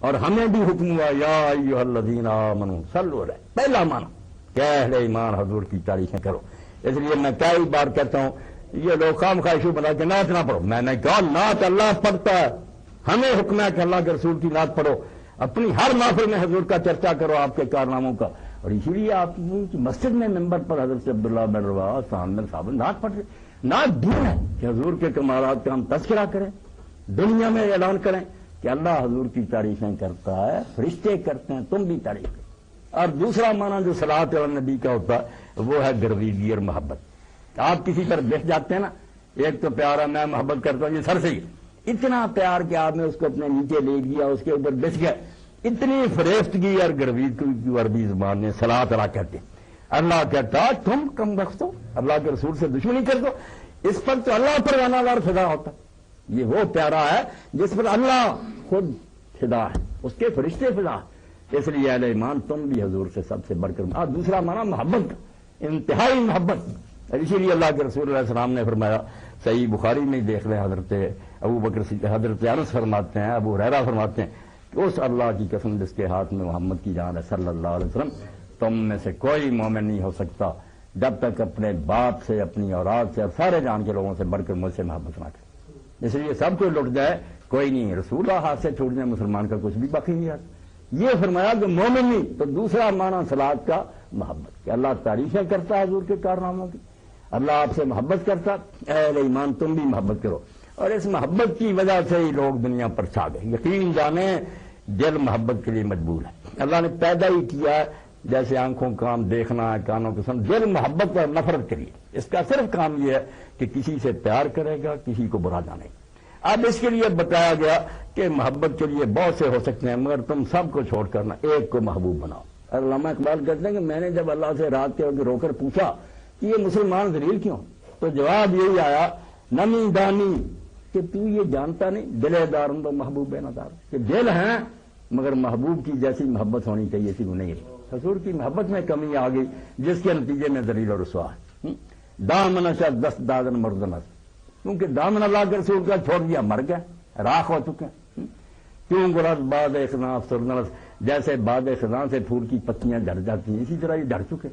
اور ہمیں بھی حکم ہوا یا ایھا الذین آمنوا صلوا علیہ، پہلا معنی کہ اہل ایمان حضور کی تعریفیں کرو۔ اس لیے میں کئی بار کہتا ہوں یہ لوگ خام خواہشوں بنا کے نعت نہ پڑھو، میں نے کہا نعت اللہ پڑھتا ہے، ہمیں حکم ہے کہ اللہ کے رسول کی نعت پڑھو، اپنی ہر محفل میں حضور کا چرچا کرو، آپ کے کارناموں کا۔ اور اسی لیے آپ کی مسجد میں ممبر پر حضرت عبداللہ بن رواحہ سامنے صاحب نعت پڑھ رہے، نعت دین ہے کہ حضور کے کمالات کا ہم تذکرہ کریں، دنیا میں اعلان کریں کہ اللہ حضور کی تعریفیں کرتا ہے، فرشتے کرتے ہیں، تم بھی تعریف کرو۔ اور دوسرا معنی جو صلاۃ علی النبی کا ہوتا ہے وہ ہے گرویدگی اور محبت۔ آپ کسی پر بیٹھ جاتے ہیں نا، ایک تو پیارا میں محبت کرتا ہوں یہ سر سے ہی اتنا پیار کہ آپ نے اس کو اپنے نیچے لے لیا، اس کے اوپر بیٹھ گئے، اتنی فریفتگی اور گرویدگی کی عربی زبان میں صلاۃ علی کہتے ہیں۔ اللہ کہتا تم کم بخت ہو، اللہ کے رسول سے دشمنی کر دو، اس پر تو اللہ پر وانہ فدا ہوتا۔ یہ وہ پیارا ہے جس پر اللہ خود فدا ہے، اس کے فرشتے فدا ہے۔ اس لیے اہل ایمان تم بھی حضور سے سب سے بڑھ کر۔ اور دوسرا معنی محبت کا، انتہائی محبت۔ اور اسی لیے اللہ کے رسول علیہ السلام نے فرمایا، صحیح بخاری میں دیکھ لیں، حضرت ابو بکر حضرت انس فرماتے ہیں، ابو ہریرہ فرماتے ہیں کہ اس اللہ کی قسم جس کے ہاتھ میں محمد کی جان ہے صلی اللہ علیہ وسلم، تم میں سے کوئی مومن نہیں ہو سکتا جب تک اپنے باپ سے، اپنی اولاد سے اور سارے جان کے لوگوں سے بڑھ کر مجھ سے محبت نہ کرے۔ اس لیے سب کو لٹ جائے کوئی نہیں، رسول اللہ ہاتھ سے چھوٹ جائے مسلمان کا کچھ بھی باقی نہیں ہے۔ یہ فرمایا کہ مومن نہیں، تو دوسرا معنی صلاۃ کا محبت، کہ اللہ تعریفیں کرتا ہے حضور کے کارناموں کی، اللہ آپ سے محبت کرتا، اہل ایمان تم بھی محبت کرو۔ اور اس محبت کی وجہ سے ہی لوگ دنیا پر چھا گئے۔ یقین جانیں دل محبت کے لیے مجبور ہے، اللہ نے پیدا ہی کیا ہے جیسے آنکھوں کام دیکھنا ہے، کانوں کو سن، دل محبت اور نفرت کے لیے۔ اس کا صرف کام یہ ہے کہ کسی سے پیار کرے گا، کسی کو برا جانے گا۔ اب اس کے لیے بتایا گیا کہ محبت کے لیے بہت سے ہو سکتے ہیں، مگر تم سب کو چھوڑ کر نہ ایک کو محبوب بناؤ۔ اور علامہ اقبال کہتے ہیں کہ میں نے جب اللہ سے رات کے وقت رو کر پوچھا کہ یہ مسلمان ذلیل کیوں، تو جواب یہی آیا، نمی دانی، کہ تو یہ جانتا نہیں دل دارن تو محبوب نہ دار، کہ دل ہیں مگر محبوب کی جیسی محبت ہونی چاہیے تھی وہ نہیں ہے۔ حضور کی محبت میں کمی آ گئی جس کے نتیجے میں ذلیل اور رسوا ہے۔ دامن شد دست دادن مردنس، کیونکہ دامن اللہ کے رسول کا چھوڑ دیا مر گئے، راکھ ہو چکے ہیں۔ کیوں گرز باد خزاں افسردنس، جیسے باد خزاں سے پھول کی پتیاں جھڑ جاتی ہیں اسی طرح یہ جھڑ چکے۔